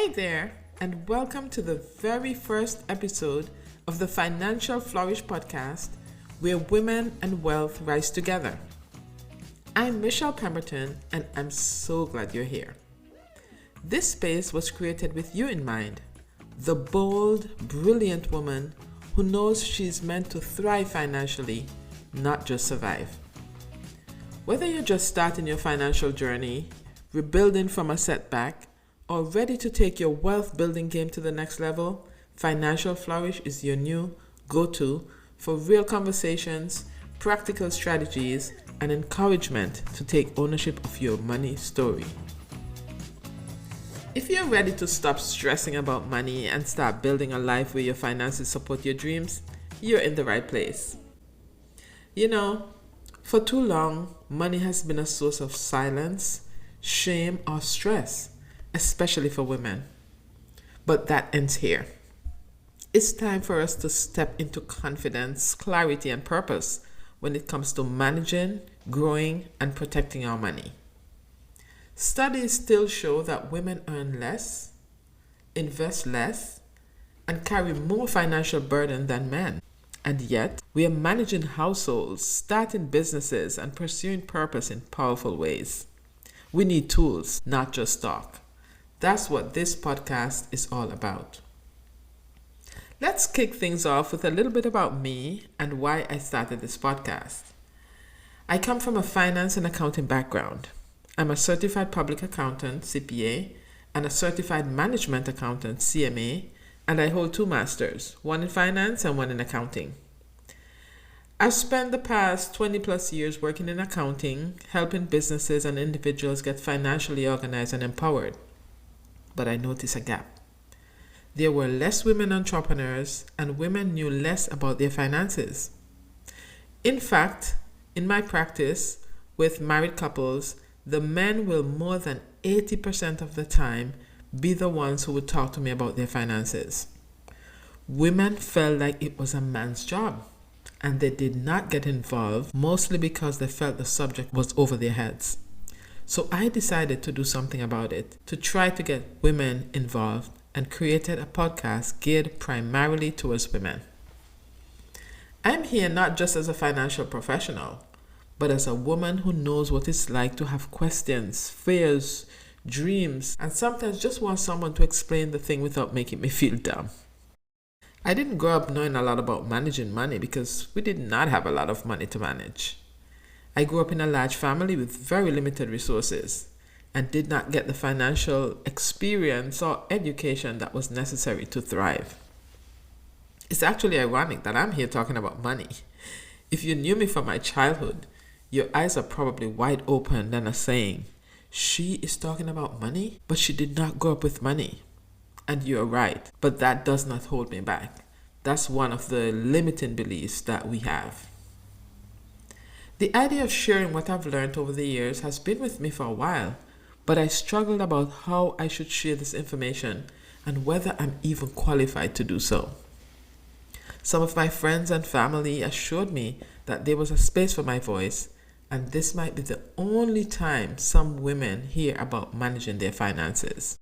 Hi there, and welcome to the very first episode of the Financial Flourish podcast, where women and wealth rise together. I'm Michele Pemberton, and I'm so glad you're here. This space was created with you in mind, the bold, brilliant woman who knows she's meant to thrive financially, not just survive. Whether you're just starting your financial journey, rebuilding from a setback, or ready to take your wealth building game to the next level, Financial Flourish is your new go-to for real conversations, practical strategies, and encouragement to take ownership of your money story. If you're ready to stop stressing about money and start building a life where your finances support your dreams, you're in the right place. You know, for too long, money has been a source of silence, shame, or stress, especially for women. But that ends here. It's time for us to step into confidence, clarity, and purpose when it comes to managing, growing, and protecting our money. Studies still show that women earn less, invest less, and carry more financial burden than men. And yet, we are managing households, starting businesses, and pursuing purpose in powerful ways. We need tools, not just talk. That's what this podcast is all about. Let's kick things off with a little bit about me and why I started this podcast. I come from a finance and accounting background. I'm a certified public accountant, CPA, and a certified management accountant, CMA, and I hold 2 masters, one in finance and one in accounting. I've spent the past 20 plus years working in accounting, helping businesses and individuals get financially organized and empowered. But I noticed a gap. There were less women entrepreneurs, and women knew less about their finances. In fact, in my practice with married couples, the men will more than 80% of the time be the ones who would talk to me about their finances. Women felt like it was a man's job, and they did not get involved, mostly because they felt the subject was over their heads. So I decided to do something about it, to try to get women involved, and created a podcast geared primarily towards women. I'm here not just as a financial professional, but as a woman who knows what it's like to have questions, fears, dreams, and sometimes just want someone to explain the thing without making me feel dumb. I didn't grow up knowing a lot about managing money because we did not have a lot of money to manage. I grew up in a large family with very limited resources and did not get the financial experience or education that was necessary to thrive. It's actually ironic that I'm here talking about money. If you knew me from my childhood, your eyes are probably wide open and are saying, she is talking about money, but she did not grow up with money. And you're right, but that does not hold me back. That's one of the limiting beliefs that we have. The idea of sharing what I've learned over the years has been with me for a while, but I struggled about how I should share this information and whether I'm even qualified to do so. Some of my friends and family assured me that there was a space for my voice, and this might be the only time some women hear about managing their finances.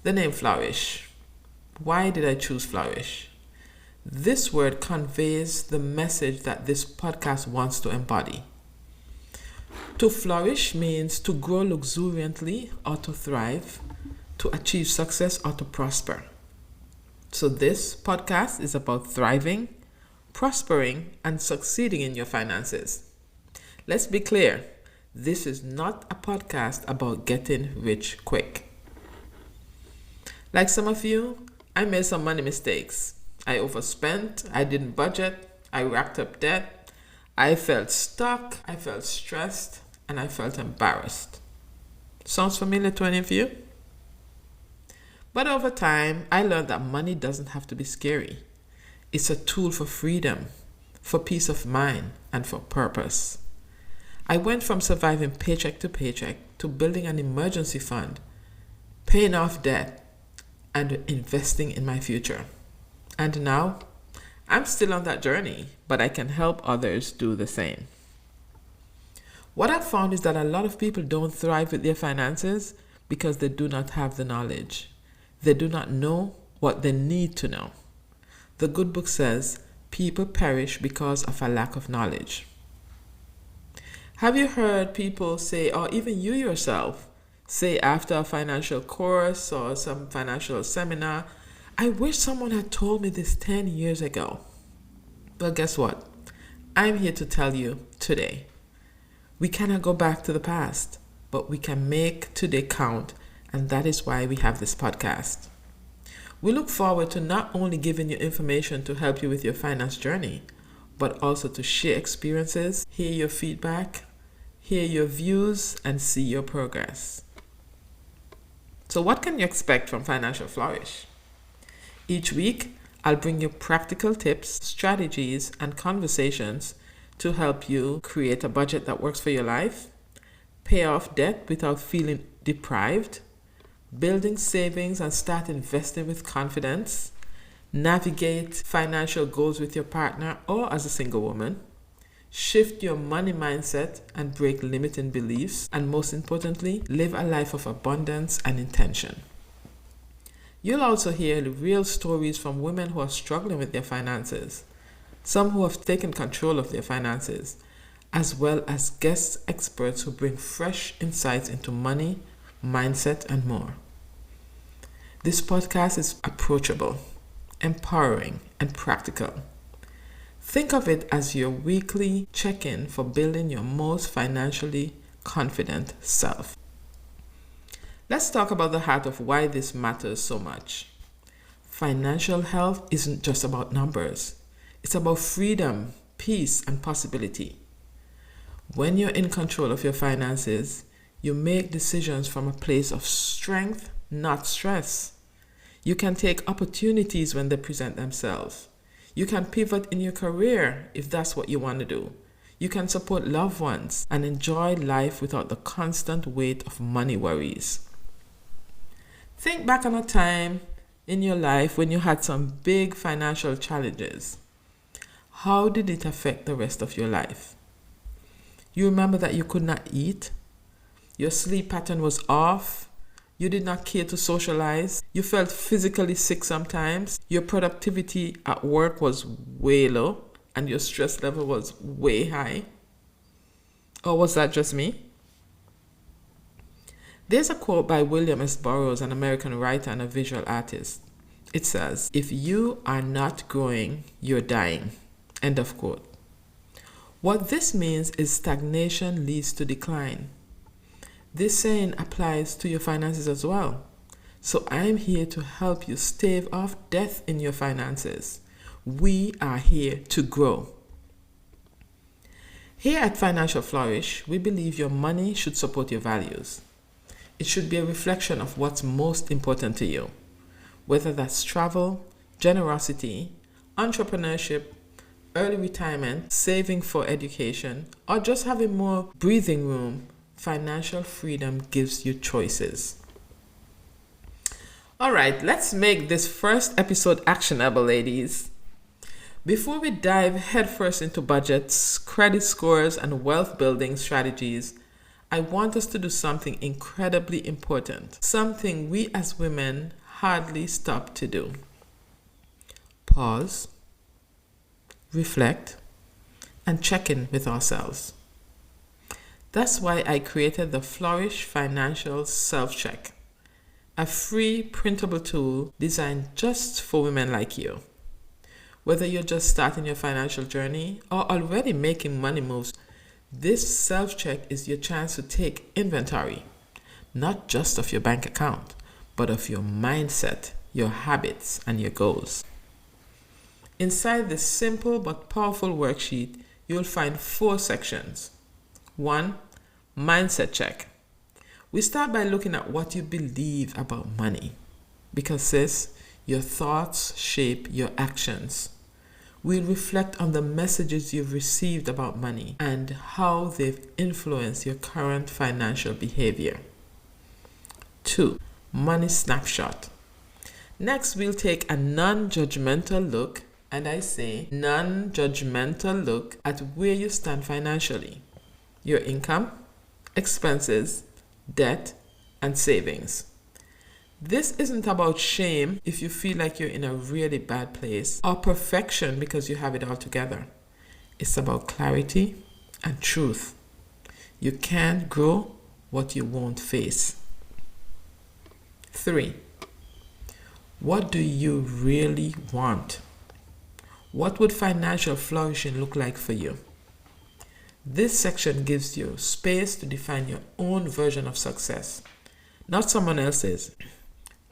The name Flourish. Why did I choose Flourish? This word conveys the message that this podcast wants to embody. To flourish means to grow luxuriantly or to thrive, to achieve success or to prosper. So this podcast is about thriving, prospering, and succeeding in your finances. Let's be clear, this is not a podcast about getting rich quick. Like some of you, I made some money mistakes. I overspent, I didn't budget, I racked up debt, I felt stuck, I felt stressed, and I felt embarrassed. Sounds familiar to any of you? But over time, I learned that money doesn't have to be scary. It's a tool for freedom, for peace of mind, and for purpose. I went from surviving paycheck to paycheck to building an emergency fund, paying off debt, and investing in my future. And now, I'm still on that journey, but I can help others do the same. What I've found is that a lot of people don't thrive with their finances because they do not have the knowledge. They do not know what they need to know. The good book says, people perish because of a lack of knowledge. Have you heard people say, or even you yourself, say after a financial course or some financial seminar, I wish someone had told me this 10 years ago. Well, guess what? I'm here to tell you today. We cannot go back to the past, but we can make today count, and that is why we have this podcast. We look forward to not only giving you information to help you with your finance journey, but also to share experiences, hear your feedback, hear your views, and see your progress. So what can you expect from Financial Flourish? Each week, I'll bring you practical tips, strategies, and conversations to help you create a budget that works for your life, pay off debt without feeling deprived, building savings and start investing with confidence, navigate financial goals with your partner or as a single woman, shift your money mindset and break limiting beliefs, and most importantly, live a life of abundance and intention. You'll also hear the real stories from women who are struggling with their finances, some who have taken control of their finances, as well as guest experts who bring fresh insights into money, mindset, and more. This podcast is approachable, empowering, and practical. Think of it as your weekly check-in for building your most financially confident self. Let's talk about the heart of why this matters so much. Financial health isn't just about numbers. It's about freedom, peace, and possibility. When you're in control of your finances, you make decisions from a place of strength, not stress. You can take opportunities when they present themselves. You can pivot in your career if that's what you want to do. You can support loved ones and enjoy life without the constant weight of money worries. Think back on a time in your life when you had some big financial challenges. How did it affect the rest of your life? You remember that you could not eat, your sleep pattern was off, you did not care to socialize, you felt physically sick sometimes, your productivity at work was way low, and your stress level was way high. Or was that just me? There's a quote by William S. Burroughs, an American writer and a visual artist. It says, "If you are not growing, you're dying." End of quote. What this means is stagnation leads to decline. This saying applies to your finances as well. So I'm here to help you stave off death in your finances. We are here to grow. Here at Financial Flourish, we believe your money should support your values. It should be a reflection of what's most important to you, whether that's travel, generosity, entrepreneurship, early retirement, saving for education, or just having more breathing room. Financial freedom gives you choices. All right, let's make this first episode actionable, ladies. Before we dive headfirst into budgets, credit scores, and wealth building strategies, I want us to do something incredibly important, something we as women hardly stop to do. Pause, reflect, and check in with ourselves. That's why I created the Flourish Financial Self-Check, a free printable tool designed just for women like you. Whether you're just starting your financial journey or already making money moves, this self-check is your chance to take inventory, not just of your bank account, but of your mindset, your habits, and your goals. Inside this simple but powerful worksheet, you'll find 4 sections. 1. Mindset check. We start by looking at what you believe about money, because sis, your thoughts shape your actions. We'll reflect on the messages you've received about money and how they've influenced your current financial behavior. 2. Money snapshot. Next, we'll take a non-judgmental look and I say non-judgmental look at where you stand financially, your income, expenses, debt, and savings. This isn't about shame if you feel like you're in a really bad place or perfection because you have it all together. It's about clarity and truth. You can't grow what you won't face. 3. What do you really want? What would financial flourishing look like for you? This section gives you space to define your own version of success, not someone else's.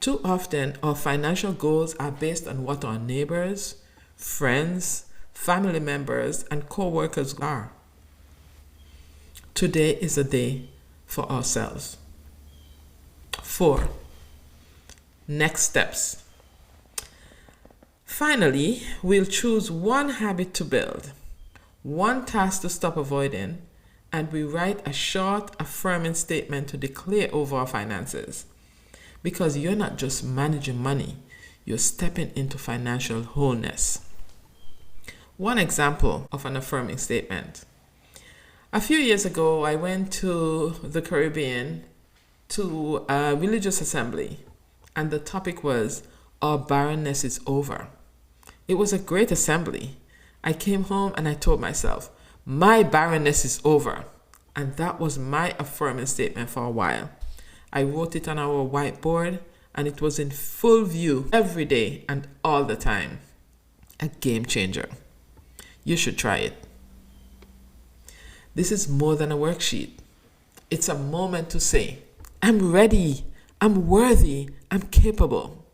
Too often, our financial goals are based on what our neighbors, friends, family members, and co-workers are. Today is a day for ourselves. 4. Next steps. Finally, we'll choose one habit to build, one task to stop avoiding, and we write a short, affirming statement to declare over our finances. Because you're not just managing money, you're stepping into financial wholeness. One example of an affirming statement. A few years ago, I went to the Caribbean to a religious assembly, and the topic was, "Our barrenness is over." It was a great assembly. I came home and I told myself, my barrenness is over. And that was my affirming statement for a while. I wrote it on our whiteboard, and it was in full view every day and all the time. A game changer. You should try it. This is more than a worksheet. It's a moment to say, I'm ready, I'm worthy, I'm capable.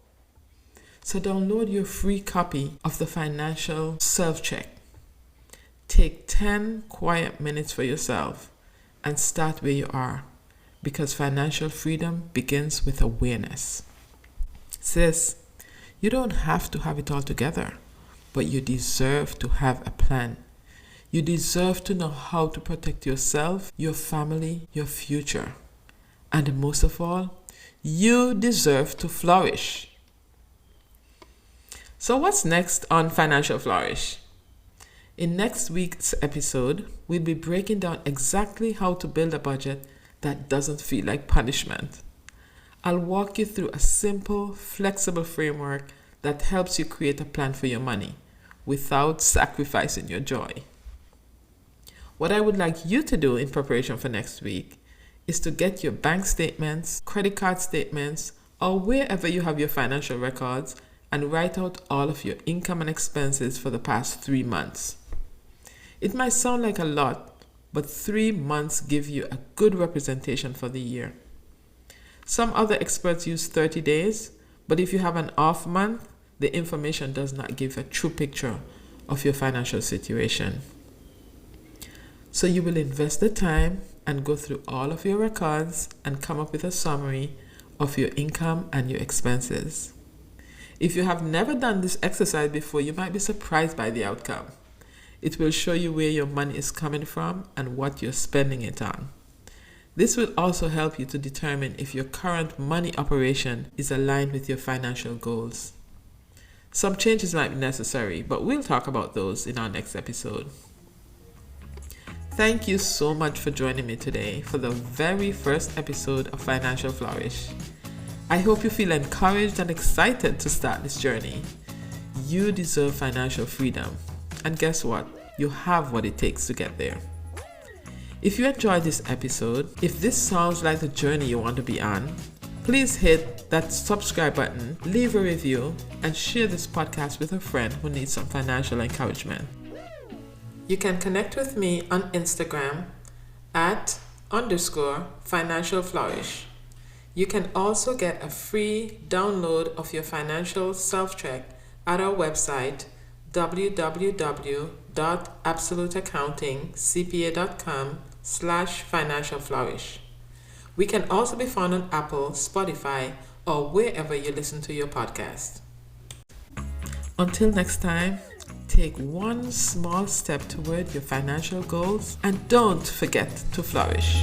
So download your free copy of the Financial Self-Check. Take 10 quiet minutes for yourself and start where you are, because financial freedom begins with awareness. Sis, you don't have to have it all together, but you deserve to have a plan. You deserve to know how to protect yourself, your family, your future. And most of all, you deserve to flourish. So what's next on Financial Flourish? In next week's episode, we'll be breaking down exactly how to build a budget that doesn't feel like punishment. I'll walk you through a simple, flexible framework that helps you create a plan for your money without sacrificing your joy. What I would like you to do in preparation for next week is to get your bank statements, credit card statements, or wherever you have your financial records and write out all of your income and expenses for the past 3 months. It might sound like a lot, but 3 months give you a good representation for the year. Some other experts use 30 days, but if you have an off month, the information does not give a true picture of your financial situation. So you will invest the time and go through all of your records and come up with a summary of your income and your expenses. If you have never done this exercise before, you might be surprised by the outcome. It will show you where your money is coming from and what you're spending it on. This will also help you to determine if your current money operation is aligned with your financial goals. Some changes might be necessary, but we'll talk about those in our next episode. Thank you so much for joining me today for the very first episode of Financial Flourish. I hope you feel encouraged and excited to start this journey. You deserve financial freedom. And guess what? You have what it takes to get there. If you enjoyed this episode, if this sounds like the journey you want to be on, please hit that subscribe button, leave a review, and share this podcast with a friend who needs some financial encouragement. You can connect with me on Instagram @_Financial Flourish. You can also get a free download of your Financial Self-Check at our website www.absoluteaccountingcpa.com/financial flourish. We can also be found on Apple, Spotify, or wherever you listen to your podcast. Until next time, take one small step toward your financial goals and don't forget to flourish.